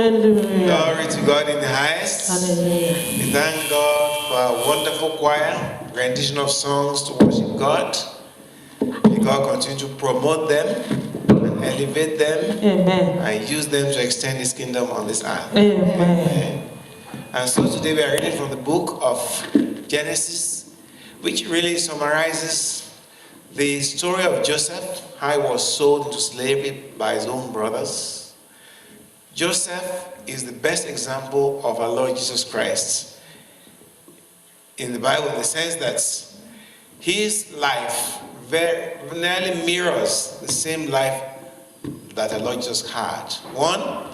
Glory to God in the highest. Hallelujah. We thank God for a wonderful choir, rendition of songs to worship God. May God continue to promote them and elevate them. Amen. And use them to extend His kingdom on this earth. Amen. Amen. And so today we are reading from the book of Genesis, which really summarizes the story of Joseph, how he was sold into slavery by his own brothers. Joseph is the best example of our Lord Jesus Christ in the Bible, in the sense that his life very nearly mirrors the same life that our Lord Jesus had. One,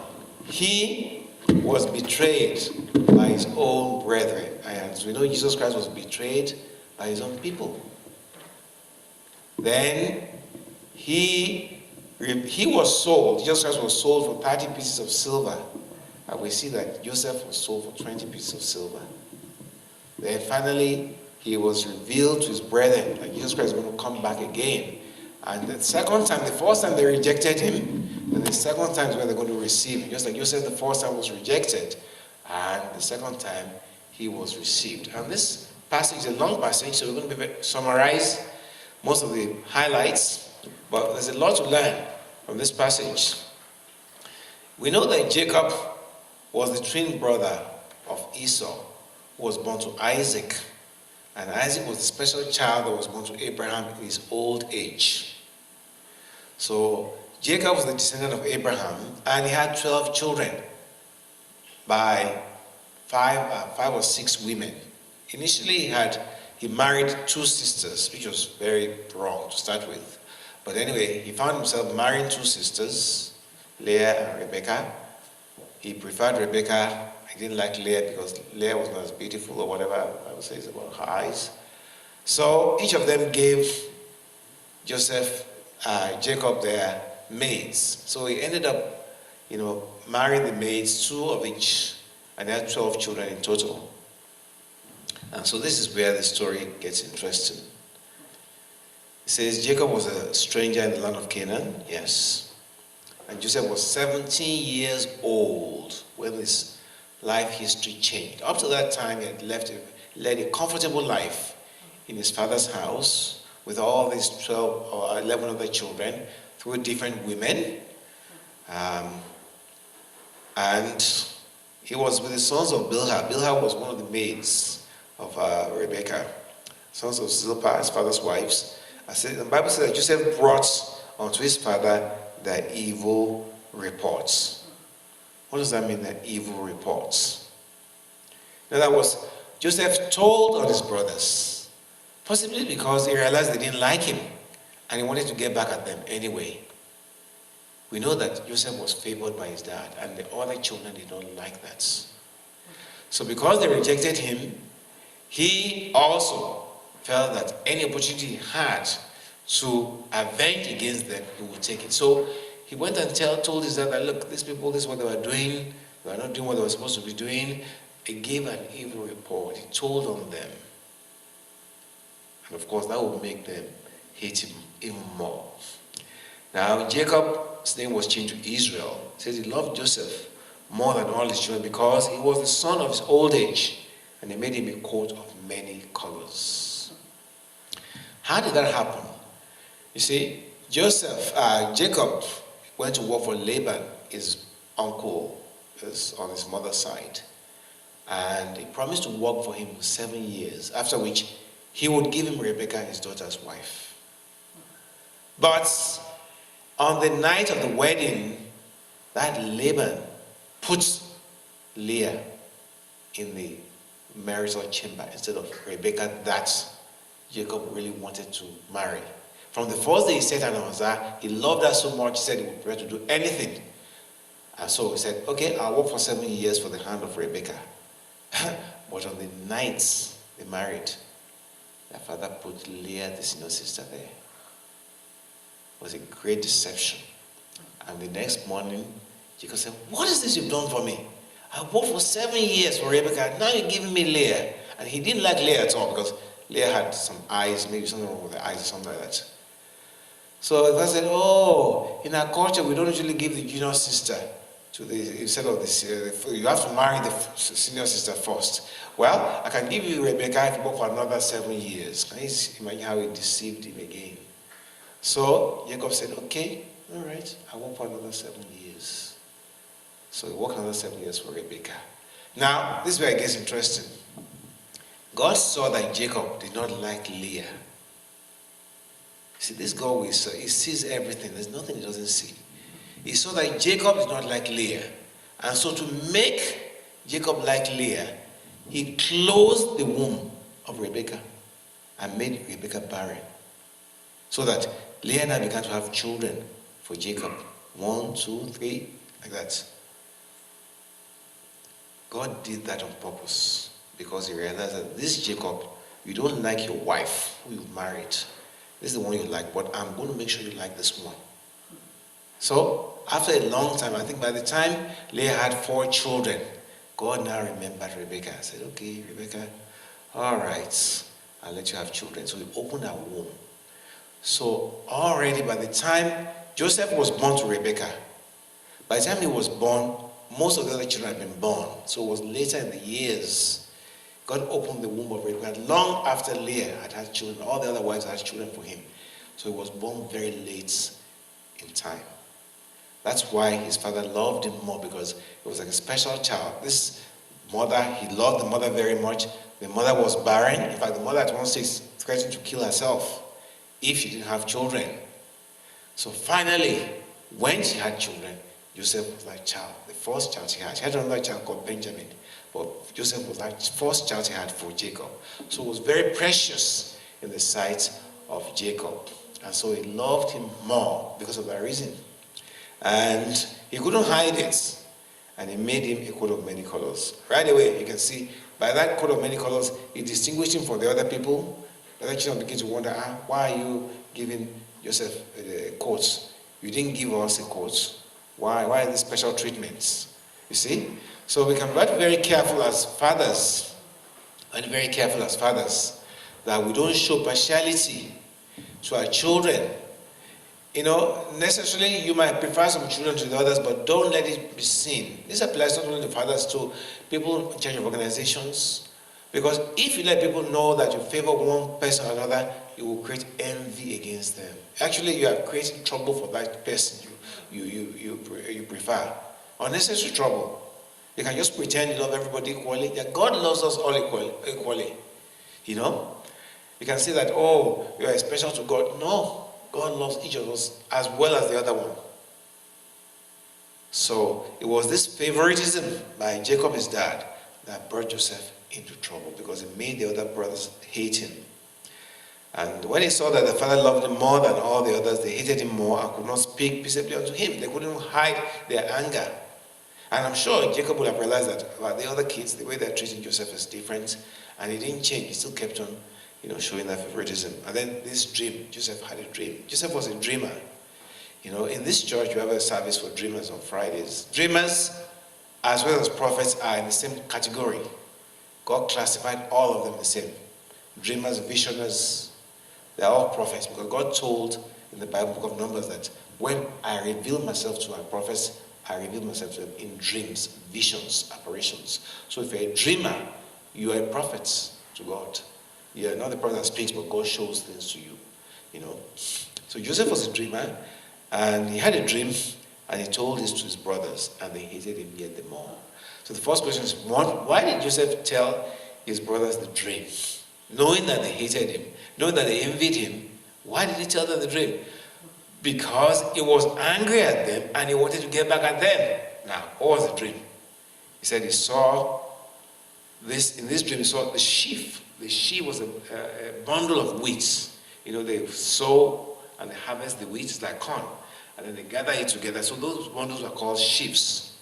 he was betrayed by his own brethren. And as we know, Jesus Christ was betrayed by his own people. Then he was sold. Jesus Christ was sold for 30 pieces of silver. And we see that Joseph was sold for 20 pieces of silver. Then finally, he was revealed to his brethren that Jesus Christ is going to come back again. And the second time, the first time they rejected him, and the second time is when they're going to receive him. Just like Joseph, the first time was rejected, and the second time he was received. And this passage is a long passage, so we're going to summarize most of the highlights, but there's a lot to learn from this passage. We know that Jacob was the twin brother of Esau, who was born to Isaac. And Isaac was the special child that was born to Abraham in his old age. So Jacob was the descendant of Abraham, and he had 12 children by five or six women. Initially, he married 2 sisters, which was very wrong to start with. But anyway, he found himself marrying 2 sisters, Leah and Rebecca. He preferred Rebecca. He didn't like Leah because Leah was not as beautiful or whatever I would say is about her eyes. So each of them gave Jacob their maids. So he ended up, marrying the maids, 2 of each, and they had 12 children in total. And so this is where the story gets interesting. It says Jacob was a stranger in the land of Canaan, yes. And Joseph was 17 years old when his life history changed. Up to that time, he had led a comfortable life in his father's house with all these 12 or 11 other children through different women. And he was with the sons of Bilhah. Bilhah was one of the maids of Rebecca, sons of Zilpah, his father's wives. The Bible says that Joseph brought unto his father the evil reports. What does that mean, the evil reports? In other words, Joseph told on his brothers, possibly because he realized they didn't like him, and he wanted to get back at them anyway. We know that Joseph was favored by his dad, and the other children did not like that. So because they rejected him, he also felt that any opportunity he had to avenge against them, he would take it. So he went and told his dad that, look, these people, this is what they were doing. They were not doing what they were supposed to be doing. He gave an evil report. He told on them. And of course, that would make them hate him even more. Now, Jacob's name was changed to Israel. It says he loved Joseph more than all his children because he was the son of his old age. And he made him a coat of many colors. How did that happen? You see, Jacob went to work for Laban, his uncle, on his mother's side. And he promised to work for him for 7 years, after which he would give him Rebecca, his daughter's wife. But on the night of the wedding, that Laban put Leah in the marital chamber instead of Rebecca that Jacob really wanted to marry. From the first day he set her on her, he loved her so much, he said he would prefer to do anything. And so he said, okay, I'll work for 7 years for the hand of Rebecca. But on the night they married, their father put Leah, the senior sister, there. It was a great deception. And the next morning, Jacob said, what is this you've done for me? I worked for 7 years for Rebecca, now you're giving me Leah. And he didn't like Leah at all because Leah had some eyes, maybe something wrong with the eyes or something like that. So I said, in our culture, we don't usually give the junior sister to instead of this, you have to marry the senior sister first. Well, I can give you Rebecca if you work for another 7 years. Can you imagine how he deceived him again? So Jacob said, okay, all right, I work for another 7 years. So he worked another 7 years for Rebecca. Now, this is where it gets interesting. God saw that Jacob did not like Leah. See, this God, he sees everything. There's nothing he doesn't see. He saw that Jacob did not like Leah. And so to make Jacob like Leah, he closed the womb of Rebecca and made Rebecca barren. So that Leah now began to have children for Jacob. 1, 2, 3, like that. God did that on purpose because he realized that this Jacob, you don't like your wife who you married. This is the one you like, but I'm going to make sure you like this one. So, after a long time, I think by the time Leah had 4 children, God now remembered Rebecca. I said, okay, Rebecca, all right, I'll let you have children. So he opened her womb. So already by the time Joseph was born to Rebecca, by the time he was born, most of the other children had been born. So it was later in the years God opened the womb of Rebekah long after Leah had had children. All the other wives had children for him. So he was born very late in time. That's why his father loved him more, because it was like a special child. This mother, he loved the mother very much. The mother was barren. In fact, the mother at one stage threatened to kill herself if she didn't have children. So finally, when she had children, Joseph was like child, the first child she had. She had another child called Benjamin, but Joseph was like the first child she had for Jacob. So it was very precious in the sight of Jacob. And so he loved him more because of that reason. And he couldn't hide it. And he made him a coat of many colors. Right away, you can see, by that coat of many colors, he distinguished him from the other people. The other children begin to wonder, why are you giving Joseph a coat? You didn't give us a coat. Why these special treatments? You see? So we can be very careful as fathers, and very careful as fathers, that we don't show partiality to our children. Necessarily you might prefer some children to the others, but don't let it be seen. This applies not only to fathers, to people in charge of organizations. Because if you let people know that you favor one person or another, you will create envy against them. Actually, you are creating trouble for that person you prefer. Unnecessary trouble. You can just pretend you love everybody equally. That God loves us all equally. You can say that, you are special to God. No. God loves each of us as well as the other one. So it was this favoritism by Jacob, his dad, that brought Joseph into trouble, because it made the other brothers hate him. And when he saw that the father loved him more than all the others, they hated him more and could not speak peaceably unto him. They couldn't hide their anger. And I'm sure Jacob would have realized that the other kids, the way they're treating Joseph is different, and he didn't change. He still kept on showing that favoritism. And then this dream, Joseph had a dream. Joseph was a dreamer. In this church, we have a service for dreamers on Fridays. Dreamers, as well as prophets, are in the same category. God classified all of them the same. Dreamers, visioners, they're all prophets, because God told in the Bible book of Numbers that when I reveal myself to my prophets, I reveal myself to them in dreams, visions, apparitions. So if you're a dreamer, you are a prophet to God. You're not the person that speaks, but God shows things to you. So Joseph was a dreamer, and he had a dream, and he told this to his brothers, and they hated him yet the more. So the first question is, why did Joseph tell his brothers the dream? Knowing that they hated him, knowing that they envied him, why did he tell them the dream? Because he was angry at them, and he wanted to get back at them. Now, what was the dream? He said he saw this, in this dream he saw the sheaf. The sheaf was a bundle of wheat. They sow and they harvest the wheat, it's like corn. And then they gather it together. So those bundles are called sheaves.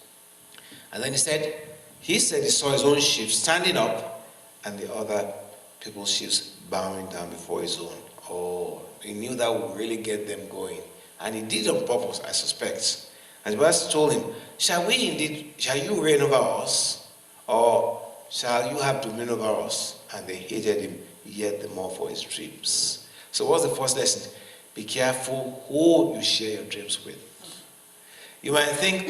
And then he said he saw his own sheaf standing up and the other people's sheaves bowing down before his own. Oh, he knew that would really get them going. And he did it on purpose, I suspect. And the brothers told him, shall you reign over us? Or shall you have dominion over us? And they hated him yet the more for his dreams. So what's the first lesson? Be careful who you share your dreams with. You might think,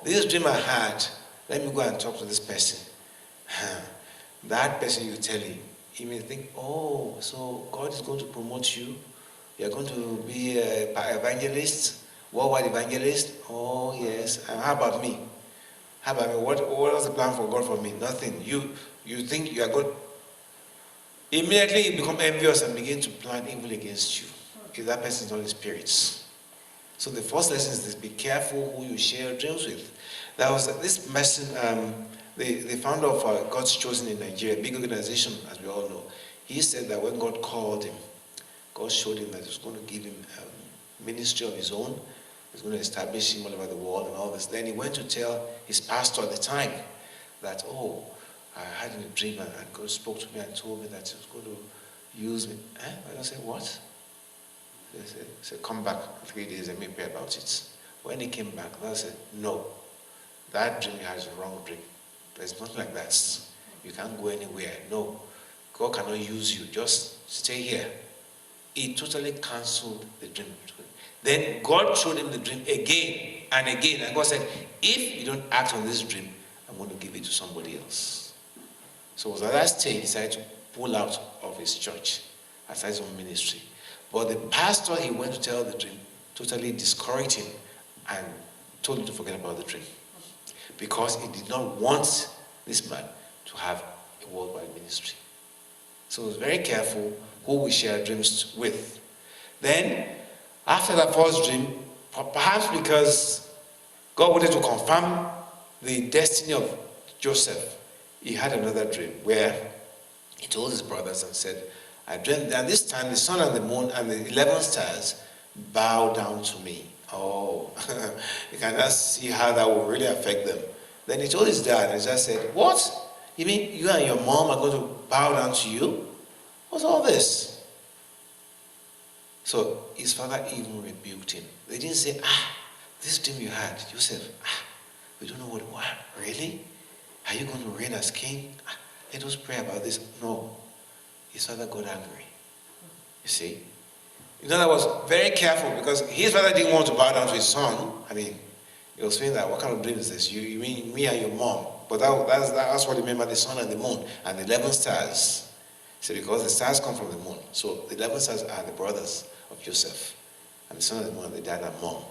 this dream I had, let me go and talk to this person. That person you're telling, he may think, so God is going to promote you. You're going to be an evangelist, worldwide evangelist. Oh, yes. And how about me? What was the plan for God for me? Nothing. You think you are good. Immediately you become envious and begin to plan evil against you, if that person is not in spirits. So the first lesson is this: be careful who you share your dreams with. There was this person, the founder of God's Chosen in Nigeria, a big organization, as we all know. He said that when God called him, God showed him that he was going to give him a ministry of his own. He was going to establish him all over the world and all this. Then he went to tell his pastor at the time that, I had a dream and God spoke to me and told me that he was going to use me. I said, what? He said, come back in 3 days and make pray about it. When he came back, I said, no, that dream has a wrong dream. There's nothing like that. You can't go anywhere. No, God cannot use you. Just stay here. He totally cancelled the dream. Then God showed him the dream again and again. And God said, if you don't act on this dream, I'm going to give it to somebody else. So at that stage, he decided to pull out of his church and start his own ministry. But the pastor he went to tell the dream totally discouraged him and told him to forget about the dream, because he did not want this man to have a worldwide ministry. So he was very careful who we share dreams with. Then, after that first dream, perhaps because God wanted to confirm the destiny of Joseph, he had another dream where he told his brothers and said, I dreamed that this time the sun and the moon and the 11 stars bow down to me. Oh, you can just see how that will really affect them. Then he told his dad, and his dad said, what? You mean you and your mom are going to bow down to you? What's all this? So his father even rebuked him. They didn't say, this dream you had, Joseph, we don't know what it was. Really? Are you going to reign as king? Let us pray about this. No. His father got angry. You see? In other words, very careful, because his father didn't want to bow down to his son. I mean, he was saying that, what kind of dream is this? You mean me and your mom? But that's what he meant by the sun and the moon and the 11 stars. He said, because the stars come from the moon. So the 11 stars are the brothers of Joseph. And the son and the moon, the dad and mom.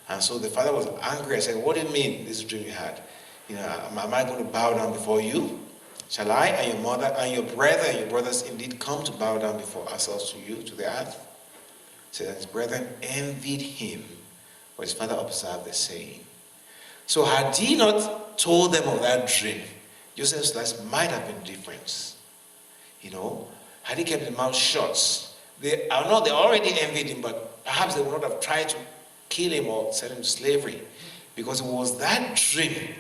And so the father was angry. I said, what do you mean, this dream you had? Am I going to bow down before you? Shall I and your mother and your brother and your brothers indeed come to bow down before ourselves to you, to the earth? So his brethren envied him, but his father observed the saying. So had he not told them of that dream, Joseph's life might have been different. Had he kept his mouth shut, they already envied him, but perhaps they would not have tried to kill him or send him to slavery, because it was that dream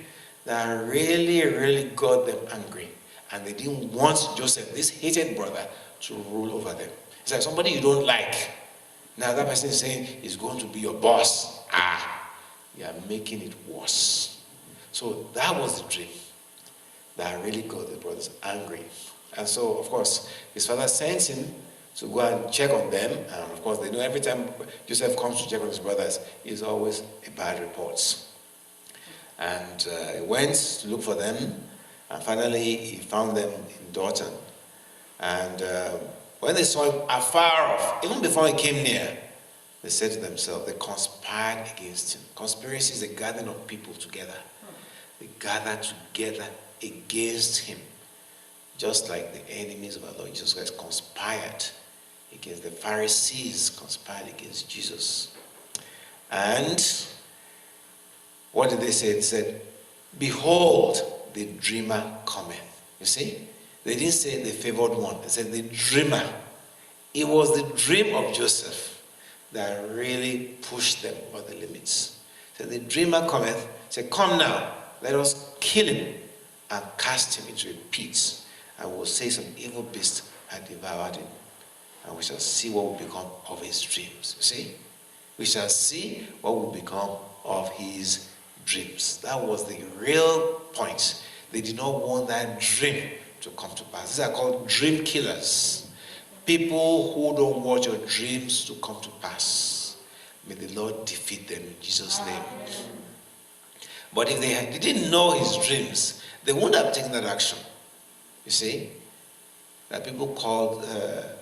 that really, really got them angry. And they didn't want Joseph, this hated brother, to rule over them. It's like somebody you don't like. Now that person is saying he's going to be your boss. You are making it worse. So that was the dream that really got the brothers angry. And so, of course, his father sent him to go and check on them. And of course, they know every time Joseph comes to check on his brothers, it's always a bad report. And he went to look for them, and finally he found them in Dothan. And when they saw him afar off, even before he came near, they said to themselves, they conspired against him. Conspiracy is a gathering of people together. They gathered together against him, just like the enemies of our Lord Jesus Christ conspired against the Pharisees, conspired against Jesus. And what did they say? They said, behold, the dreamer cometh. You see? They didn't say the favored one. They said the dreamer. It was the dream of Joseph that really pushed them over the limits. So the dreamer cometh. Say, come now, let us kill him and cast him into a pit. And we'll say some evil beast had devoured him. And we shall see what will become of his dreams. You see? We shall see what will become of his dreams. That was the real point. They did not want that dream to come to pass. These are called dream killers. People who don't want your dreams to come to pass. May the Lord defeat them in Jesus' name. But if they didn't know his dreams, they wouldn't have taken that action. You see? That people called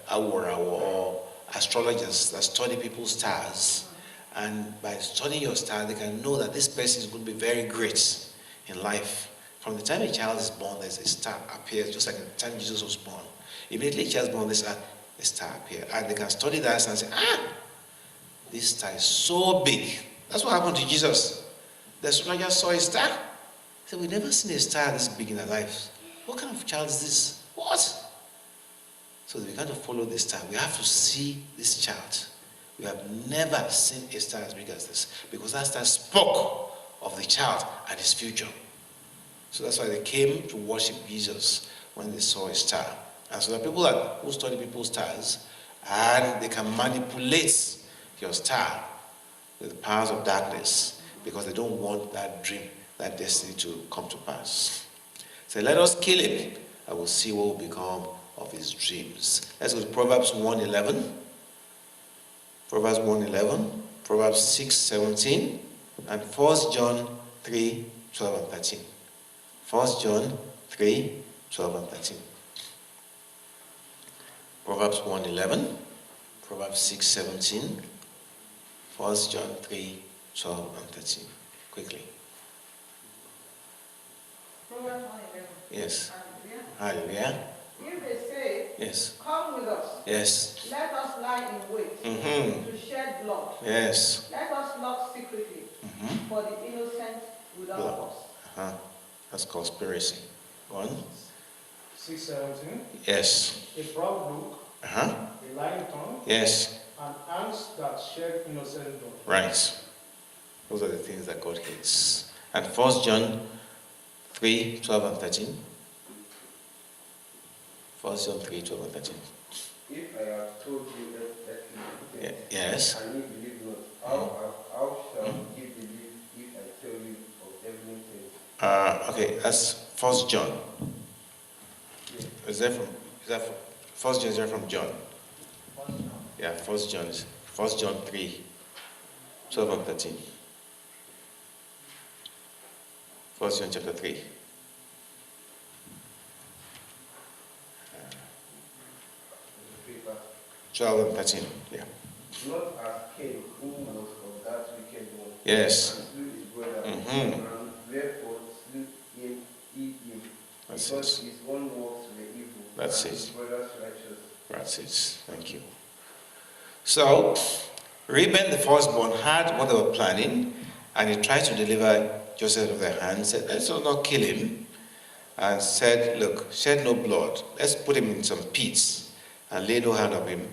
awara or astrologers that study people's stars. And by studying your star, they can know that this person is going to be very great in life. From the time a child is born, there's a star appears, just like the time Jesus was born. Immediately a child is born, a star appears. And they can study that and say, this star is so big. That's what happened to Jesus. The astrologer saw a star. He said, we've never seen a star this big in our lives. What kind of child is this? What? So they began to follow this star. We have to see this child. We have never seen a star as big as this, because that star spoke of the child and his future. So that's why they came to worship Jesus when they saw a star. And so there are people who study people's stars, and they can manipulate your star with the powers of darkness, because they don't want that dream, that destiny to come to pass. So let us kill him, and we'll see what will become of his dreams. Let's go to Proverbs 1:11. Proverbs 1:11, Proverbs 6:17, and 1 John 3:12 and 13. 1 John 3, 12 and 13. Proverbs 1:11, Proverbs 6:17, 1 John 3:12 and 13. Quickly. Proverbs 1:11. Yes. Hallelujah. Hallelujah. If they say, Yes. come with us, Yes. let us lie in wait to shed blood. Yes. Let us plot secretly for the innocent without Blood. cause. That's conspiracy. Go on. 6:17. Yes. A proud look, a lying tongue, Yes. and hands that shed innocent blood. Right. Those are the things that God hates. And 1 John 3:12 and 13. 1 John 3:12 and 13. If I have told you earthly Yes. and you believe not, how shall you believe if I tell you of heavenly things? Okay, that's 1 John. Is that from 1 John? Is that from John? Yeah, 1 John is 1 John 3:12 and 13. 1 John chapter 3. 12 and 13. Yeah. Not as Cain, who was of that wicked one, Yes. and slew his brother, Mhm. and therefore slew him, That's because it. his one works were evil, That's and it. his brother's righteous. That's it. Thank you. So, Reuben, the firstborn, had what they were planning, and he tried to deliver Joseph out of their hands. Said, let's not kill him. And said, look, shed no blood. Let's put him in some pits and lay no hand on him.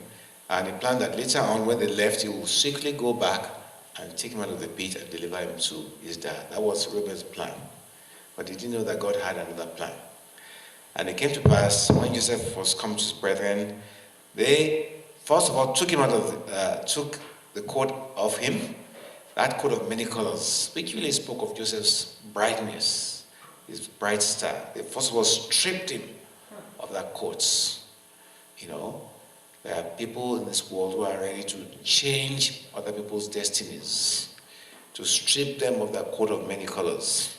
And he planned that later on, when they left, he will secretly go back and take him out of the pit and deliver him to his dad. That was Reuben's plan. But he didn't know that God had another plan. And it came to pass, when Joseph was come to his brethren, they first of all took the coat of him, that coat of many colors, which really spoke of Joseph's brightness, his bright star. They first of all stripped him of that coat. You know, there are people in this world who are ready to change other people's destinies, to strip them of that coat of many colors.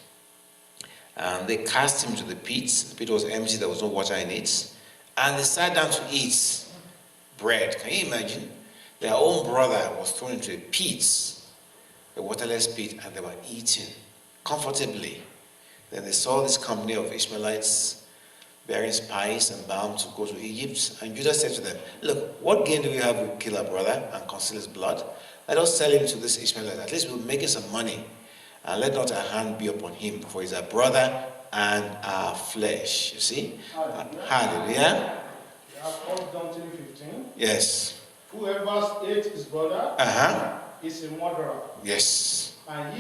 And they cast him to the pit. The pit was empty, there was no water in it. And they sat down to eat bread. Can you imagine? Their own brother was thrown into a pit, a waterless pit, and they were eating comfortably. Then they saw this company of Ishmaelites bearing spice and balm to go to Egypt. And Judah said to them, look, what gain do we have if we kill our brother and conceal his blood? Let us sell him to this Ishmaelite. At least we'll make some money. And let not our hand be upon him, for he's our brother and our flesh. You see? Hallelujah. We have 1 John 3:15. Yes. Whoever hates his brother is a murderer. Yes. And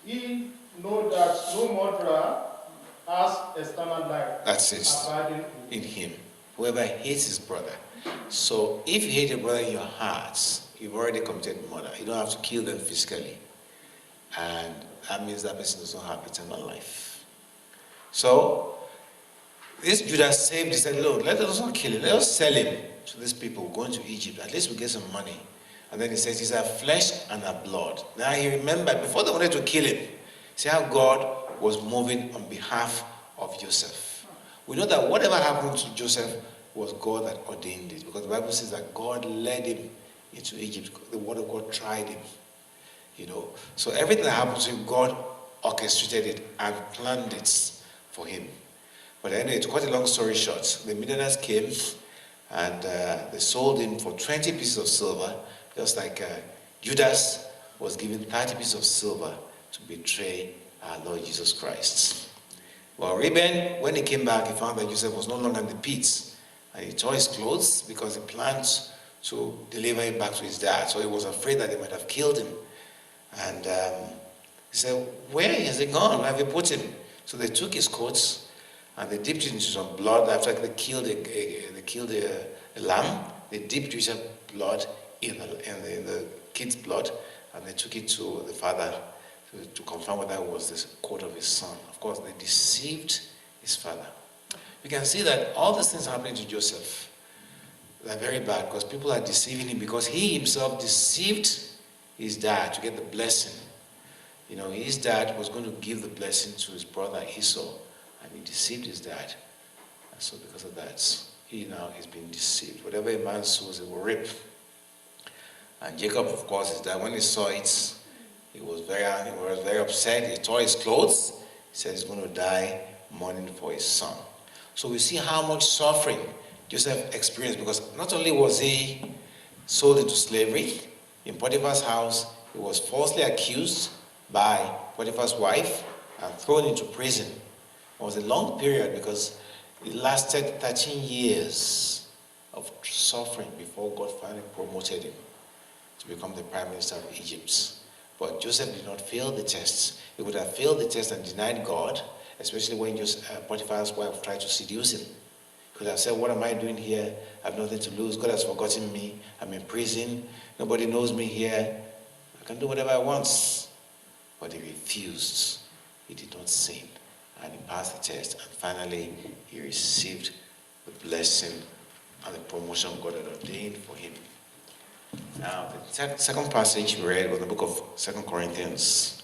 ye know that no murderer has eternal life. That's it. Abiding In him. Whoever hates his brother. So if you hate your brother in your hearts, you've already committed murder. You don't have to kill them physically. And that means that person does not have eternal life. So this Judah saved, he said, Lord, let us not kill him. Let us sell him to these people going to Egypt. At least we get some money. And then he says, he's our flesh and our blood. Now he remembered, before they wanted to kill him, see how God was moving on behalf of Joseph. We know that whatever happened to Joseph was God that ordained it. Because the Bible says that God led him into Egypt. The word of God tried him. You know, so everything that happened to him, God orchestrated it and planned it for him. But anyway, to cut a long story short, the Midianites came and they sold him for 20 pieces of silver, just like Judas was given 30 pieces of silver to betray our Lord Jesus Christ. Well, Reuben, when he came back, he found that Joseph was no longer in the pits, and he tore his clothes because he planned to deliver him back to his dad. So he was afraid that they might have killed him. And he said, where has he gone? Where have you put him? So they took his coats and they dipped it into some blood. After they killed a lamb, they dipped Joseph's blood in the kid's blood, and they took it to the father to confirm whether it was the coat of his son. Of course, they deceived his father. You can see that all these things happening to Joseph, they're very bad because people are deceiving him because he himself deceived his dad to get the blessing. You know, his dad was going to give the blessing to his brother Esau, and he deceived his dad. And so because of that, he now is being deceived. Whatever a man sows, he will reap. And Jacob, of course, his dad, when he saw it, he was very angry, he was very upset. He tore his clothes. He said he's going to die mourning for his son. So we see how much suffering Joseph experienced, because not only was he sold into slavery in Potiphar's house, he was falsely accused by Potiphar's wife and thrown into prison. It was a long period because it lasted 13 years of suffering before God finally promoted him to become the prime minister of Egypt. But Joseph did not fail the test. He would have failed the test and denied God, especially when Potiphar's wife tried to seduce him. He could have said, what am I doing here? I have nothing to lose. God has forgotten me. I'm in prison. Nobody knows me here. I can do whatever I want. But he refused. He did not sin. And he passed the test. And finally, he received the blessing and the promotion God had ordained for him. Now, the second passage we read was the book of 2 Corinthians,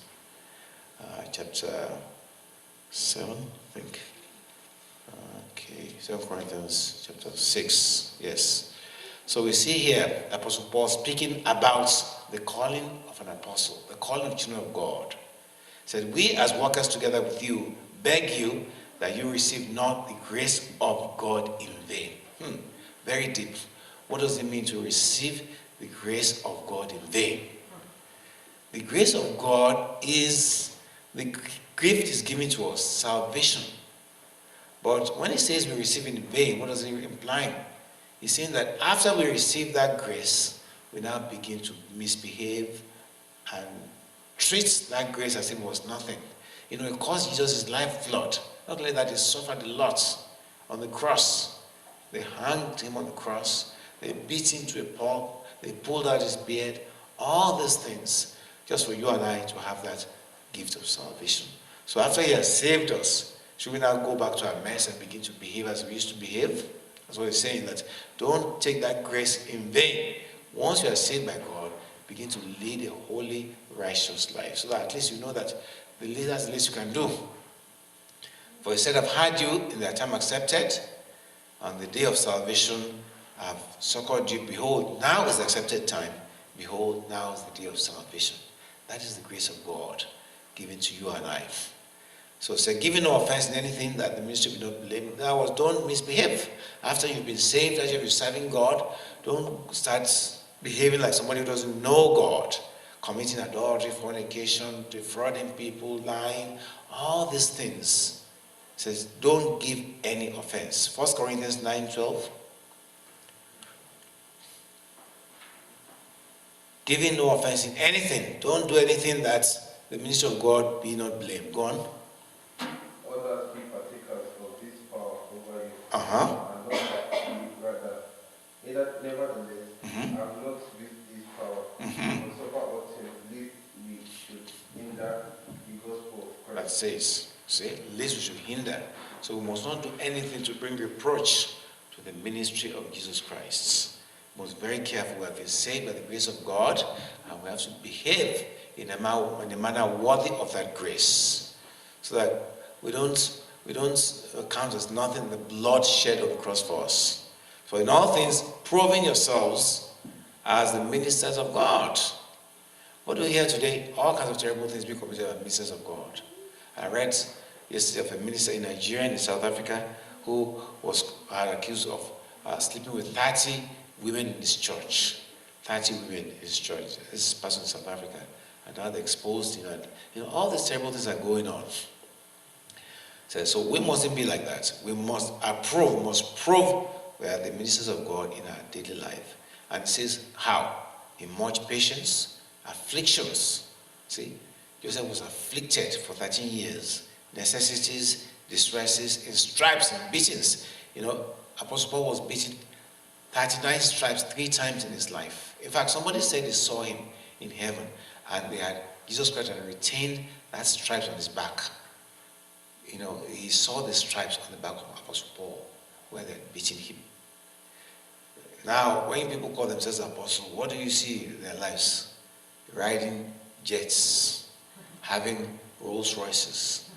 chapter 7, I think. 2 Corinthians chapter 6, yes. So we see here Apostle Paul speaking about the calling of an apostle, the calling of children of God. He said, we as workers together with you beg you that you receive not the grace of God in vain. Very deep. What does it mean to receive the grace of God in vain? The grace of God is the gift is given to us, salvation. But when he says we receive in vain, what does he imply? He's saying that after we receive that grace, we now begin to misbehave and treat that grace as if it was nothing. You know, it cost Jesus his lifeblood. Not only that, he suffered a lot on the cross. They hanged him on the cross. They beat him to a pulp. They pulled out his beard. All these things, just for you and I to have that gift of salvation. So after he has saved us, should we now go back to our mess and begin to behave as we used to behave? That's what he's saying, that don't take that grace in vain. Once you are saved by God, begin to lead a holy, righteous life. So that at least you know that that's the least you can do. For he said, I've had you in the time accepted. On the day of salvation, I've succored you. Behold, now is the accepted time. Behold, now is the day of salvation. That is the grace of God given to you and I. So it said, giving no offense in anything that the ministry will not blame. That was, don't misbehave. After you've been saved, after you've been serving God, don't start behaving like somebody who doesn't know God. Committing adultery, fornication, defrauding people, lying, all these things. It says, don't give any offense. 1 Corinthians 9:12. Giving no offense in anything. Don't do anything that the ministry of God be not blamed. Go on. Others be partakers of this power over you. Uh-huh. And not that you rather. Nevertheless, I have not used this power to suffer all things, lest we should hinder the gospel of Christ. That says, see, lest we should hinder. So we must not do anything to bring reproach to the ministry of Jesus Christ. We must be very careful. We have been saved by the grace of God, and we have to behave in a manner worthy of that grace, so that we don't count as nothing the blood shed on the cross for us. So in all things, proving yourselves as the ministers of God. What do we hear today? All kinds of terrible things being committed by ministers of God. I read yesterday of a minister in Nigeria and in South Africa who was accused of sleeping with 30 women in his church. 30 women in his church. This is a person in South Africa. And now they're exposed, all these terrible things are going on. So we mustn't be like that. We must prove we are the ministers of God in our daily life. And it says how? In much patience, afflictions. See, Joseph was afflicted for 13 years. Necessities, distresses, in stripes and beatings. Apostle Paul was beaten 39 stripes 3 times in his life. In fact, somebody said they saw him in heaven, and Jesus Christ had retained that stripes on his back. He saw the stripes on the back of Apostle Paul where they had beaten him. Now, when people call themselves apostles, what do you see in their lives? Riding jets, having Rolls Royces,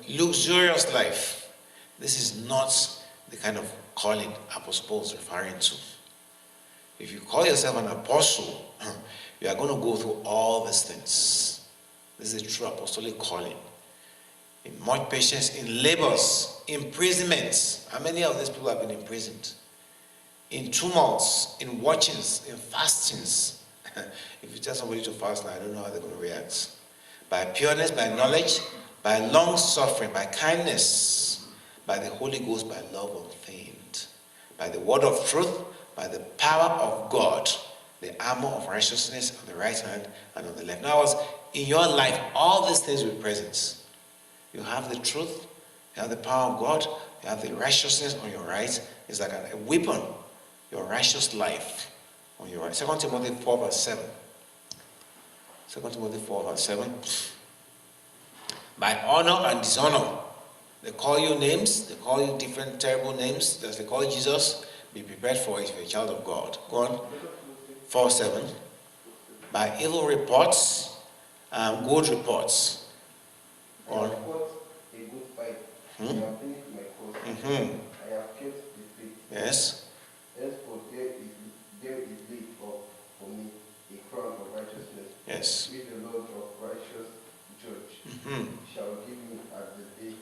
luxurious life. This is not the kind of calling Apostle Paul is referring to. If you call yourself an apostle, you are going to go through all these things. This is a true apostolic calling. In much patience, in labors, imprisonments. How many of these people have been imprisoned? In tumults, in watchings, in fastings. If you tell somebody to fast now, I don't know how they're going to react. By pureness, by knowledge, by long suffering, by kindness, by the Holy Ghost, by love unfeigned, by the word of truth, by the power of God, the armor of righteousness on the right hand and on the left. Now, in your life, all these things will be present. You have the truth, you have the power of God, you have the righteousness on your right. It's like a weapon, your righteous life on your right. 2 Timothy 4 verse 7. 2 Timothy 4 verse 7. By honor and dishonor, they call you names, they call you different terrible names, that they call Jesus. Be prepared for it if you're a child of God. Go on. 4:7. By evil reports, good reports. I have fought a good fight. I have finished my course. I have kept the faith. Yes. Henceforth there is laid up for me a crown of righteousness. Yes. Which the Lord of righteous judge shall give me at the day,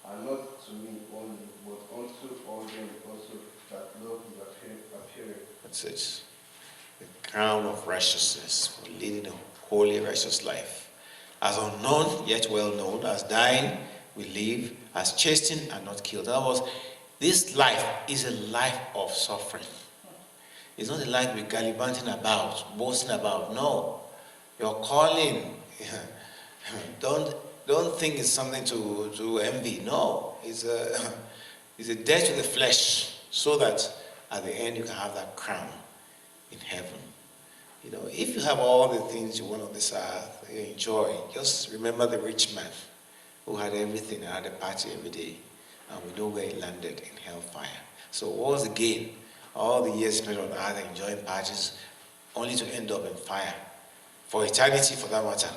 and not to me only, but unto all them also that love is appearing. That's it. The crown of righteousness for leading a holy, righteous life. As unknown, yet well known. As dying, we live. As chastened and not killed. In other words, this life is a life of suffering. It's not a life we're gallivanting about, boasting about. No. Your calling, don't think it's something to envy. No. It's a death to the flesh, so that at the end you can have that crown in heaven. If you have all the things you want on this earth, you enjoy, just remember the rich man who had everything and had a party every day. And we know where he landed, in hellfire. So what was the gain? All the years spent on earth enjoying parties, only to end up in fire. For eternity, for that matter.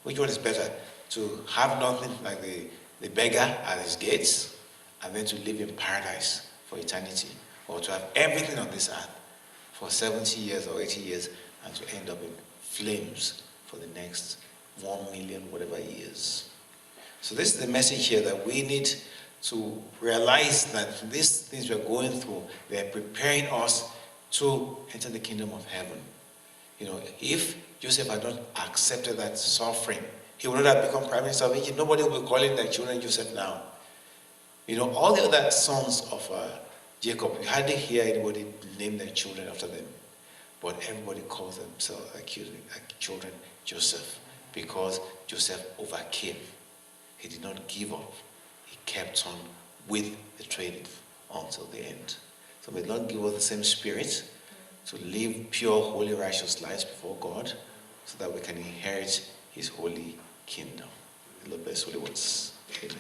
Which one is better? To have nothing like the beggar at his gates, and then to live in paradise for eternity? Or to have everything on this earth for 70 years or 80 years, and to end up in flames for the next 1 million whatever years. So this is the message here, that we need to realize that these things we're going through, they're preparing us to enter the kingdom of heaven. If Joseph had not accepted that suffering, he would not have become prime minister of Egypt. Nobody will be calling their children Joseph now. All the other sons of Jacob, you hardly hear anybody name their children after them. But everybody calls themselves children Joseph, because Joseph overcame. He did not give up. He kept on with the training until the end. So may the Lord give us the same spirit to live pure, holy, righteous lives before God, so that we can inherit His holy kingdom. The Lord bless holy words. Amen.